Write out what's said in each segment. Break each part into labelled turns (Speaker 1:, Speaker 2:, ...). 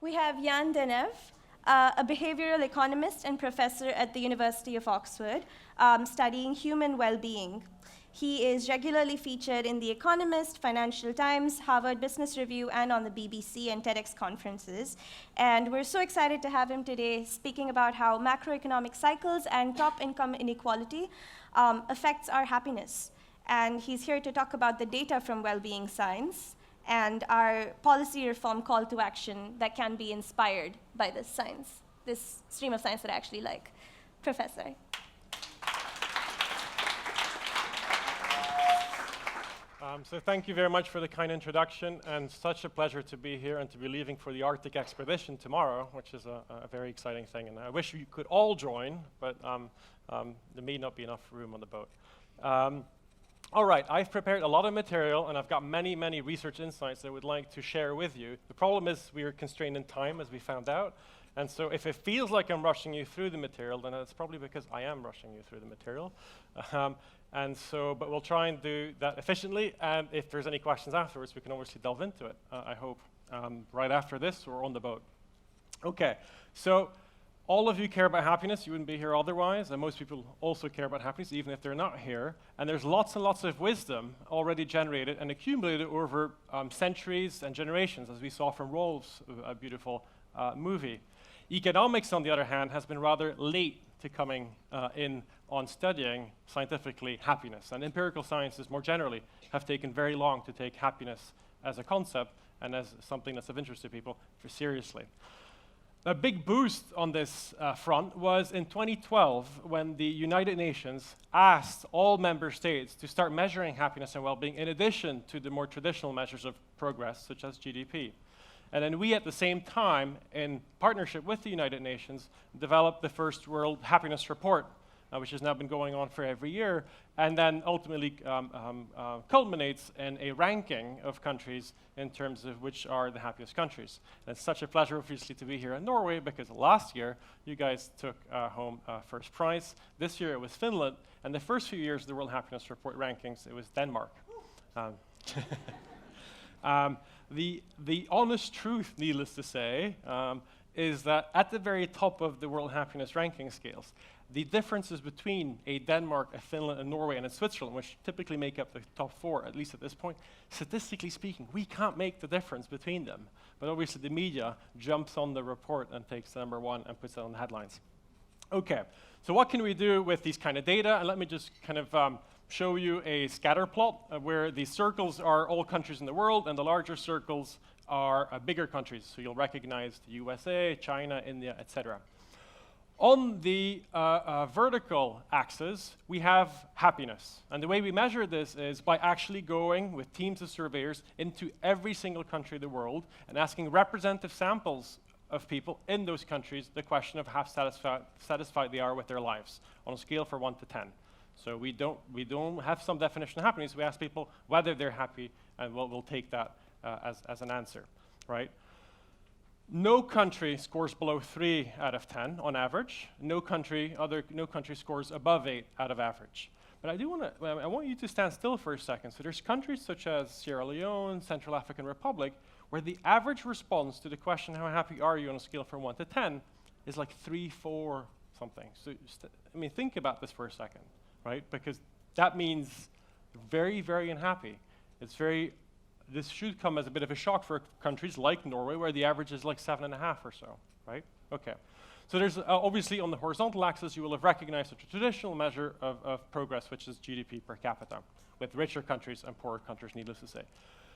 Speaker 1: We have Jan De Neve, a behavioral economist and professor at the University of Oxford, studying human well-being. He is regularly featured in The Economist, Financial Times, Harvard Business Review, and on the BBC and TEDx conferences. And we're so excited to have him today speaking about how macroeconomic cycles and top income inequality affects our happiness. And he's here to talk about the data from well-being science and our policy reform call to action that can be inspired by this science, this stream of science that I actually like. Professor.
Speaker 2: So thank you very much for the kind introduction, and such a pleasure to be here and to be leaving for the Arctic expedition tomorrow, which is a very exciting thing. And I wish you could all join, but there may not be enough room on the boat. All right, I've prepared a lot of material, and I've got many, many research insights that I would like to share with you. The problem is we are constrained in time, as we found out. And so if it feels like I'm rushing you through the material, then it's probably because I am rushing you through the material. But we'll try and do that efficiently, and if there's any questions afterwards, we can obviously delve into it, I hope, right after this or on the boat. Okay, so all of you care about happiness. You wouldn't be here otherwise, and most people also care about happiness, even if they're not here. And there's lots and lots of wisdom already generated and accumulated over centuries and generations, as we saw from Rolf's beautiful movie. Economics, on the other hand, has been rather late to coming in on studying scientifically happiness. And empirical sciences, more generally, have taken very long to take happiness as a concept and as something that's of interest to people seriously. A big boost on this front was in 2012 when the United Nations asked all member states to start measuring happiness and well-being in addition to the more traditional measures of progress, such as GDP. And then we, at the same time, in partnership with the United Nations, developed the first World Happiness Report, which has now been going on for every year, and then ultimately culminates in a ranking of countries in terms of which are the happiest countries. And it's such a pleasure, obviously, to be here in Norway, because last year, you guys took home first prize. This year, it was Finland, and the first few years of the World Happiness Report rankings, it was Denmark. The honest truth, needless to say, is that at the very top of the World Happiness ranking scales, the differences between a Denmark, a Finland, a Norway, and a Switzerland, which typically make up the top four, at least at this point, statistically speaking, we can't make the difference between them. But obviously the media jumps on the report and takes the number one and puts it on the headlines. Okay, so what can we do with these kind of data? And let me just kind of show you a scatter plot where the circles are all countries in the world, and the larger circles are bigger countries. So you'll recognize the USA, China, India, etc. On the vertical axis, we have happiness. And the way we measure this is by actually going with teams of surveyors into every single country in the world and asking representative samples of people in those countries the question of how satisfied they are with their lives on a scale from 1 to 10. So we don't have some definition of happiness. We ask people whether they're happy, and we'll take that as an answer, right? No country scores below 3 out of 10 on average. No country scores above 8 out of average. But I want you to stand still for a second. So there's countries such as Sierra Leone, Central African Republic, where the average response to the question, how happy are you on a scale from 1 to 10, is like 3, 4, something. So think about this for a second, right? Because that means very, very unhappy. This should come as a bit of a shock for countries like Norway, where the average is like 7.5 or so, right? Okay. So there's obviously on the horizontal axis, you will have recognized a traditional measure of progress, which is GDP per capita, with richer countries and poorer countries, needless to say.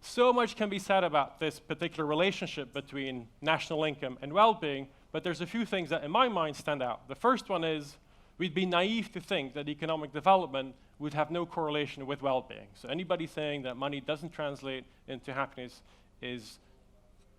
Speaker 2: So much can be said about this particular relationship between national income and well-being, but there's a few things that in my mind stand out. The first one is we'd be naive to think that economic development would have no correlation with well-being. So anybody saying that money doesn't translate into happiness is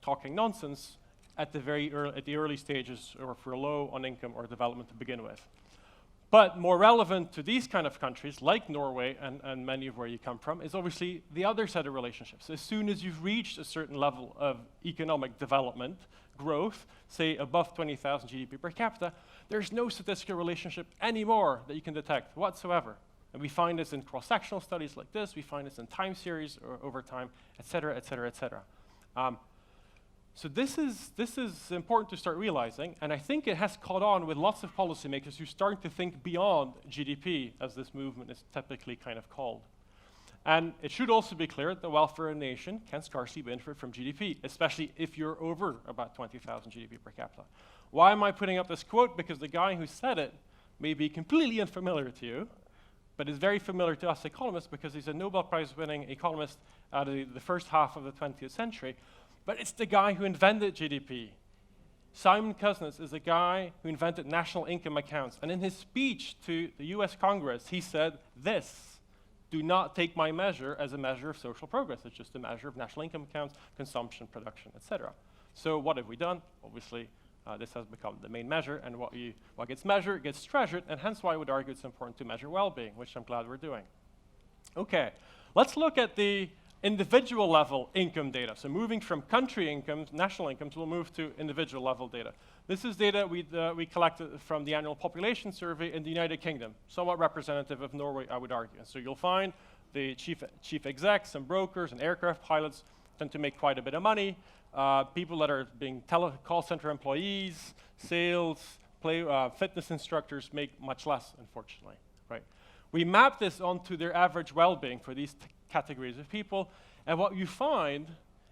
Speaker 2: talking nonsense at the early stages, or for low on income or development to begin with. But more relevant to these kind of countries, like Norway and many of where you come from, is obviously the other set of relationships. As soon as you've reached a certain level of economic development, growth, say above 20,000 GDP per capita, there's no statistical relationship anymore that you can detect whatsoever. And we find this in cross-sectional studies like this, we find this in time series or over time, et cetera, et cetera, et cetera. So this is important to start realizing, and I think it has caught on with lots of policymakers who start to think beyond GDP, as this movement is typically kind of called. And it should also be clear that the welfare of a nation can scarcely benefit from GDP, especially if you're over about 20,000 GDP per capita. Why am I putting up this quote? Because the guy who said it may be completely unfamiliar to you, but is very familiar to us economists because he's a Nobel Prize-winning economist out of the first half of the 20th century. But it's the guy who invented GDP. Simon Kuznets is the guy who invented national income accounts. And in his speech to the US Congress, he said this: do not take my measure as a measure of social progress. It's just a measure of national income accounts, consumption, production, etc. So what have we done? Obviously, this has become the main measure, and what gets measured gets treasured, and hence why I would argue it's important to measure well-being, which I'm glad we're doing. Okay, let's look at the individual level income data. So moving from country incomes, national incomes, we'll move to individual level data. This is data we collected from the annual population survey in the United Kingdom, somewhat representative of Norway, I would argue. And so you'll find the chief execs and brokers and aircraft pilots tend to make quite a bit of money. People that are being call center employees, sales, fitness instructors make much less, unfortunately, right? We map this onto their average well-being for these categories of people, and what you find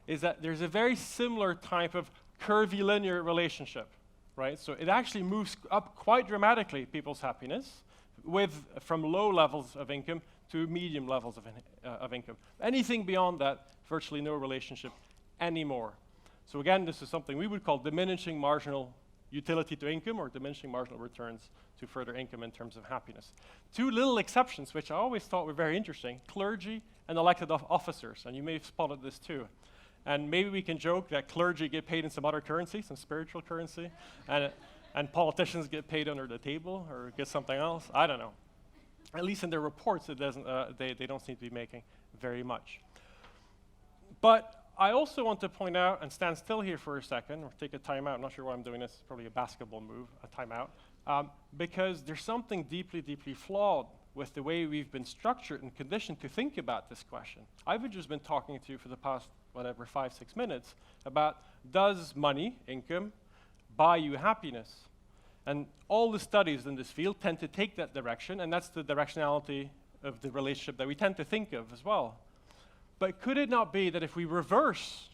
Speaker 2: is that there's a very similar type of curvilinear relationship, right? So it actually moves up quite dramatically, people's happiness, from low levels of income to medium levels of income. Anything beyond that, virtually no relationship anymore. So again, this is something we would call diminishing marginal utility to income, or diminishing marginal returns to further income in terms of happiness. Two little exceptions, which I always thought were very interesting: clergy and elected officers, and you may have spotted this too. And maybe we can joke that clergy get paid in some other currency, some spiritual currency, and politicians get paid under the table or get something else. I don't know. At least in their reports, it doesn't. They don't seem to be making very much. But I also want to point out, and stand still here for a second, or take a timeout. I'm not sure why I'm doing this. Probably a basketball move, a timeout, because there's something deeply, deeply flawed with the way we've been structured and conditioned to think about this question. I've just been talking to you for the past, 5-6 minutes about, does money, income, buy you happiness? And all the studies in this field tend to take that direction, and that's the directionality of the relationship that we tend to think of as well. But could it not be that if we reverse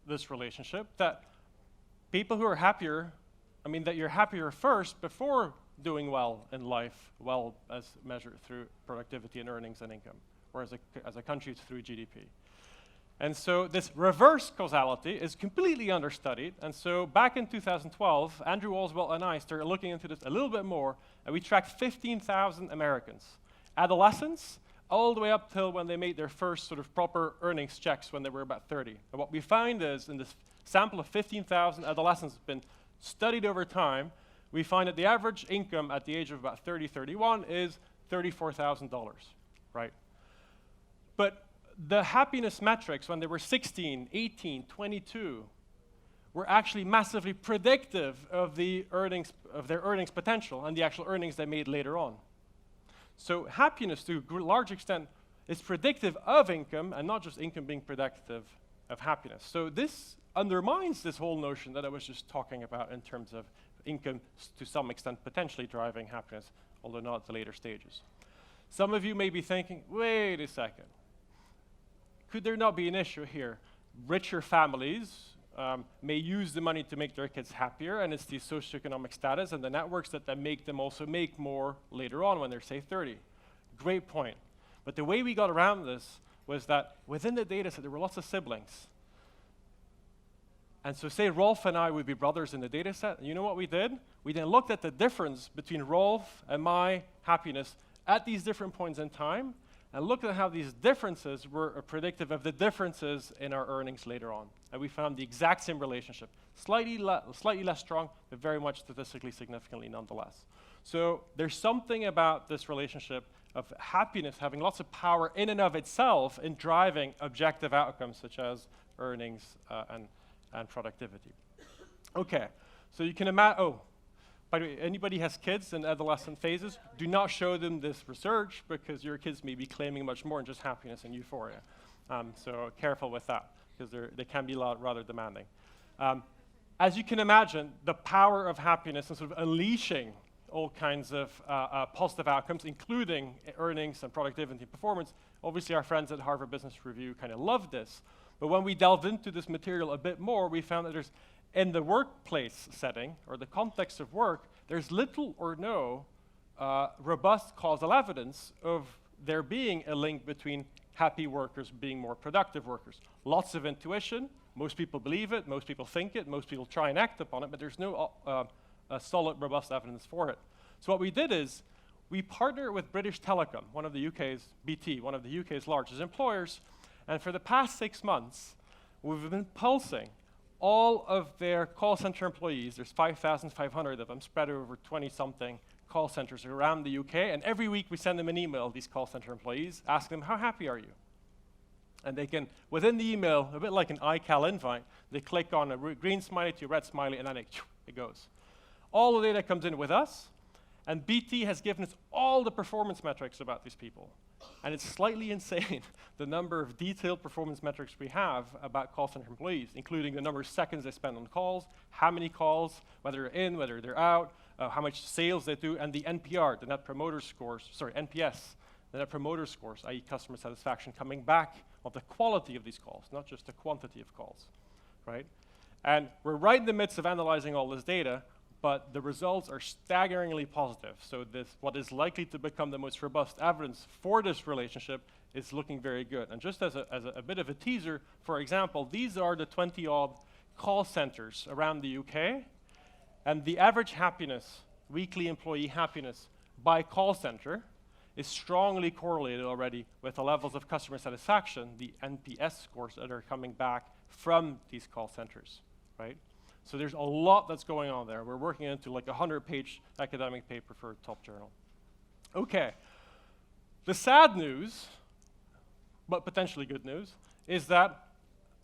Speaker 2: this relationship, that people who are happier, that you're happier first before doing well in life, well as measured through productivity and earnings and income, or as a country through GDP. And so this reverse causality is completely understudied, and so back in 2012, Andrew Oswald and I started looking into this a little bit more, and we tracked 15,000 Americans, adolescents, all the way up till when they made their first sort of proper earnings checks when they were about 30. And what we find is, in this sample of 15,000 adolescents have been studied over time, we find that the average income at the age of about 30, 31 is $34,000, right? But the happiness metrics when they were 16, 18, 22 were actually massively predictive of their earnings potential and the actual earnings they made later on. So happiness, to a large extent, is predictive of income, and not just income being predictive of happiness. So this undermines this whole notion that I was just talking about in terms of income, to some extent, potentially driving happiness, although not at the later stages. Some of you may be thinking, wait a second. Could there not be an issue here? Richer families may use the money to make their kids happier, and it's the socioeconomic status and the networks that make them also make more later on when they're, say, 30. Great point. But the way we got around this was that within the data set, there were lots of siblings. And so say Rolf and I would be brothers in the data set, and you know what we did? We then looked at the difference between Rolf and my happiness at these different points in time, and looked at how these differences were predictive of the differences in our earnings later on. And we found the exact same relationship, slightly less strong, but very much statistically significantly nonetheless. So there's something about this relationship of happiness having lots of power in and of itself in driving objective outcomes such as earnings and productivity. Okay, so you can imagine, by the way, anybody has kids in adolescent phases, do not show them this research because your kids may be claiming much more than just happiness and euphoria. So careful with that, because they can be rather demanding. As you can imagine, the power of happiness and sort of unleashing all kinds of positive outcomes, including earnings and productivity and performance. Obviously, our friends at Harvard Business Review kind of love this. But when we delved into this material a bit more, we found that there's, in the workplace setting, or the context of work, there's little or no robust causal evidence of there being a link between happy workers being more productive workers. Lots of intuition. Most people believe it. Most people think it. Most people try and act upon it. But there's no solid, robust evidence for it. So what we did is we partnered with British Telecom, one of the UK's, BT, one of the UK's largest employers. And for the past 6 months, we've been pulsing all of their call center employees. There's 5,500 of them spread over 20-something call centers around the UK. And every week we send them an email, these call center employees, asking them, how happy are you? And they can, within the email, a bit like an iCal invite, they click on a green smiley to a red smiley, and then it goes. All the data comes in with us, and BT has given us all the performance metrics about these people. And it's slightly insane, the number of detailed performance metrics we have about call center employees, including the number of seconds they spend on calls, how many calls, whether they're in, whether they're out, how much sales they do, and the NPR, the Net Promoter Scores, sorry, NPS, the Net Promoter Scores, i.e. customer satisfaction, coming back of the quality of these calls, not just the quantity of calls, right? And we're right in the midst of analyzing all this data, but the results are staggeringly positive. So this, what is likely to become the most robust evidence for this relationship is looking very good. And just as a bit of a teaser, for example, these are the 20-odd call centers around the UK, and the average happiness, weekly employee happiness by call center is strongly correlated already with the levels of customer satisfaction, the NPS scores that are coming back from these call centers, right? So there's a lot that's going on there. We're working into like a 100-page academic paper for a top journal. Okay. The sad news, but potentially good news, is that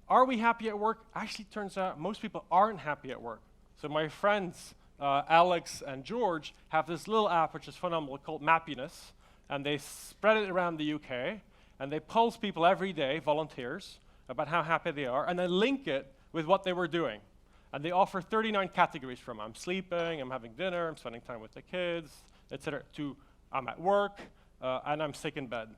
Speaker 2: are we happy at work? Actually, it turns out most people aren't happy at work. So my friends, Alex and George, have this little app which is phenomenal called Mappiness, and they spread it around the UK, and they pulse people every day, volunteers, about how happy they are, and then link it with what they were doing. And they offer 39 categories from I'm sleeping, I'm having dinner, I'm spending time with the kids, etc., to I'm at work, and I'm sick in bed.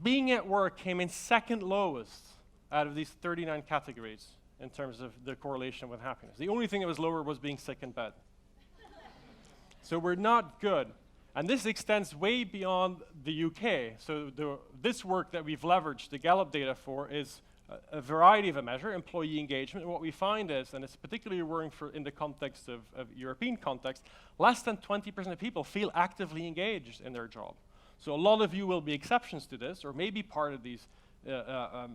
Speaker 2: Being at work came in second lowest out of these 39 categories in terms of the correlation with happiness. The only thing that was lower was being sick in bed. So we're not good. And this extends way beyond the UK. So this work that we've leveraged the Gallup data for is a variety of a measure, employee engagement. And what we find is, and it's particularly worrying for in the context of European context, less than 20% of people feel actively engaged in their job. So a lot of you will be exceptions to this, or maybe part of these a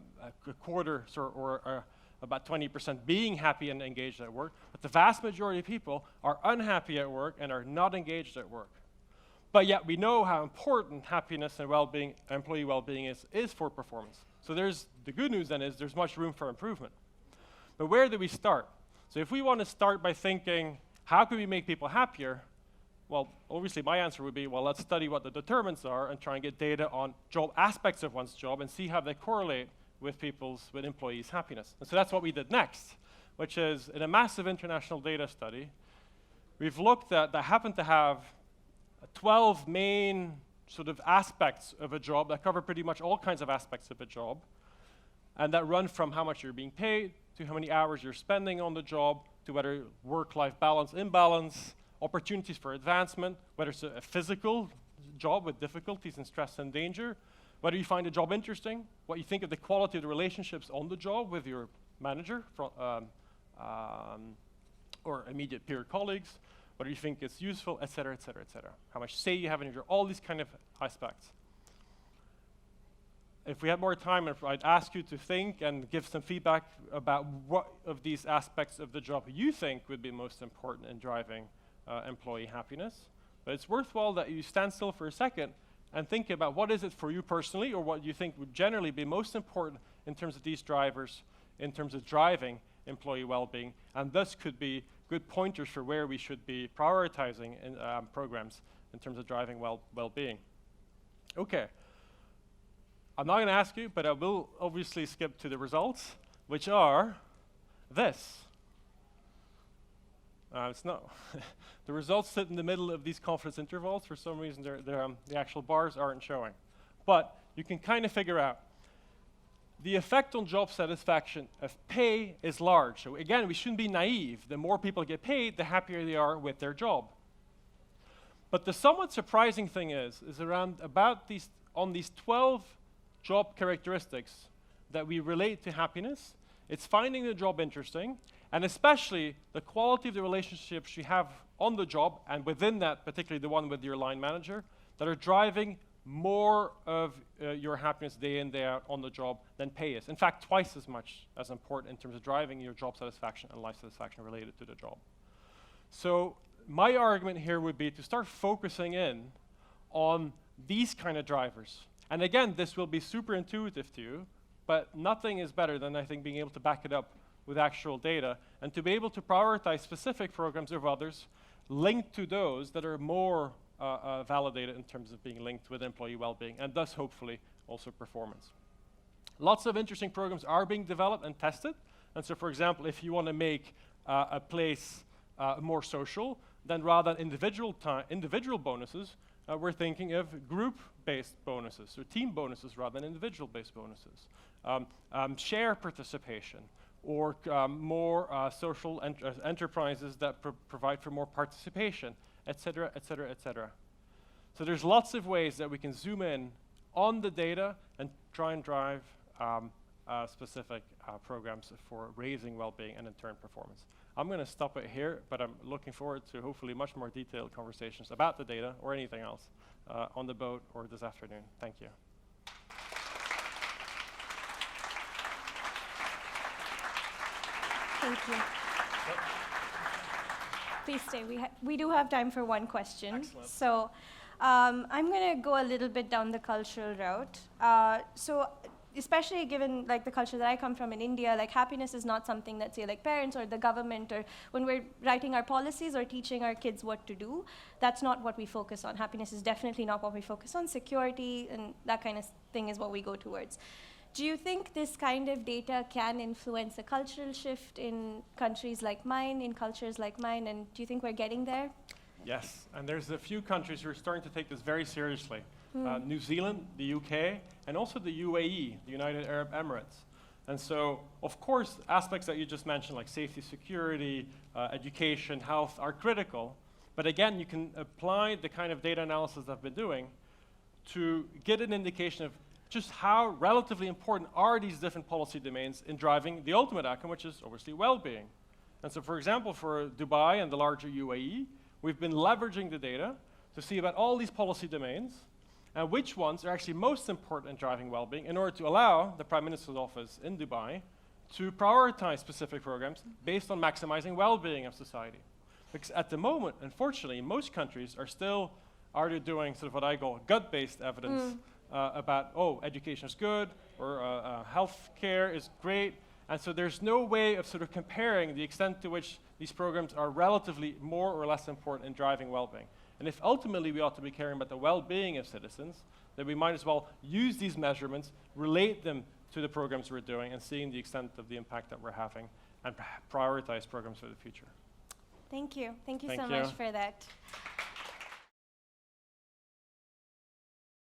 Speaker 2: quarter or about 20% being happy and engaged at work. But the vast majority of people are unhappy at work and are not engaged at work. But yet we know how important happiness and well-being, employee well-being is for performance. So there's the good news then is there's much room for improvement. But where do we start? So if we want to start by thinking, how can we make people happier? Well, obviously my answer would be, well, let's study what the determinants are and try and get data on job aspects of one's job and see how they correlate with with employees' happiness. And so that's what we did next, which is in a massive international data study, we've looked at that happen to have 12 main sort of aspects of a job that cover pretty much all kinds of aspects of a job, and that run from how much you're being paid to how many hours you're spending on the job to whether work-life balance, imbalance, opportunities for advancement, whether it's a physical job with difficulties and stress and danger, whether you find a job interesting, what you think of the quality of the relationships on the job with your manager or immediate peer colleagues, whether you think it's useful, et cetera, et cetera, et cetera. How much say you have in your job, all these kind of aspects. If we had more time, I'd ask you to think and give some feedback about what of these aspects of the job you think would be most important in driving employee happiness. But it's worthwhile that you stand still for a second and think about what is it for you personally, or what you think would generally be most important in terms of these drivers, in terms of driving employee well-being, and thus could be good pointers for where we should be prioritizing in, programs in terms of driving well-being. Okay. I'm not going to ask you, but I will obviously skip to the results, which are this. It's not. The results sit in the middle of these confidence intervals. For some reason, the actual bars aren't showing. But you can kind of figure out the effect on job satisfaction of pay is large. So again, we shouldn't be naive. The more people get paid, the happier they are with their job. But the somewhat surprising thing is around about on these 12 job characteristics that we relate to happiness, it's finding the job interesting, and especially the quality of the relationships you have on the job, and within that, particularly the one with your line manager, that are driving more of your happiness day in, day out on the job than pay is. In fact, twice as much as important in terms of driving your job satisfaction and life satisfaction related to the job. So my argument here would be to start focusing in on these kind of drivers. And again, this will be super intuitive to you, but nothing is better than, I think, being able to back it up with actual data and to be able to prioritize specific programs over others linked to those that are more validated in terms of being linked with employee well-being, and thus hopefully also performance. Lots of interesting programs are being developed and tested. And so, for example, if you want to make a place more social, then rather than individual bonuses, we're thinking of group-based bonuses, so team bonuses rather than individual-based bonuses. Share participation, or more social enterprises that provide for more participation, et cetera, et cetera, et cetera. So there's lots of ways that we can zoom in on the data and try and drive specific programs for raising well-being and in turn performance. I'm going to stop it here, but I'm looking forward to hopefully much more detailed conversations about the data or anything else on the boat or this afternoon. Thank you.
Speaker 1: Thank you. Please stay. We do have time for one question.
Speaker 2: Excellent.
Speaker 1: So I'm going to go a little bit down the cultural route. So especially given like the culture that I come from in India, like happiness is not something that, say, like parents or the government, or when we're writing our policies or teaching our kids what to do, that's not what we focus on. Happiness is definitely not what we focus on. Security and that kind of thing is what we go towards. Do you think this kind of data can influence a cultural shift in countries like mine, in cultures like mine, and do you think we're getting there?
Speaker 2: Yes, and there's a few countries who are starting to take this very seriously. New Zealand, the UK, and also the UAE, the United Arab Emirates. And so, of course, aspects that you just mentioned, like safety, security, education, health, are critical. But again, you can apply the kind of data analysis I've been doing to get an indication of just how relatively important are these different policy domains in driving the ultimate outcome, which is obviously well-being. And so, for example, for Dubai and the larger UAE, we've been leveraging the data to see about all these policy domains and which ones are actually most important in driving well-being in order to allow the Prime Minister's office in Dubai to prioritize specific programs based on maximizing well-being of society. Because at the moment, unfortunately, most countries are still already doing sort of what I call gut-based evidence about, oh, education is good, or health care is great. And so there's no way of sort of comparing the extent to which these programs are relatively more or less important in driving well-being. And if ultimately we ought to be caring about the well-being of citizens, then we might as well use these measurements, relate them to the programs we're doing, and seeing the extent of the impact that we're having, and prioritize programs for the future.
Speaker 1: Thank you. Thank you
Speaker 2: Thank
Speaker 1: so
Speaker 2: you.
Speaker 1: much for that.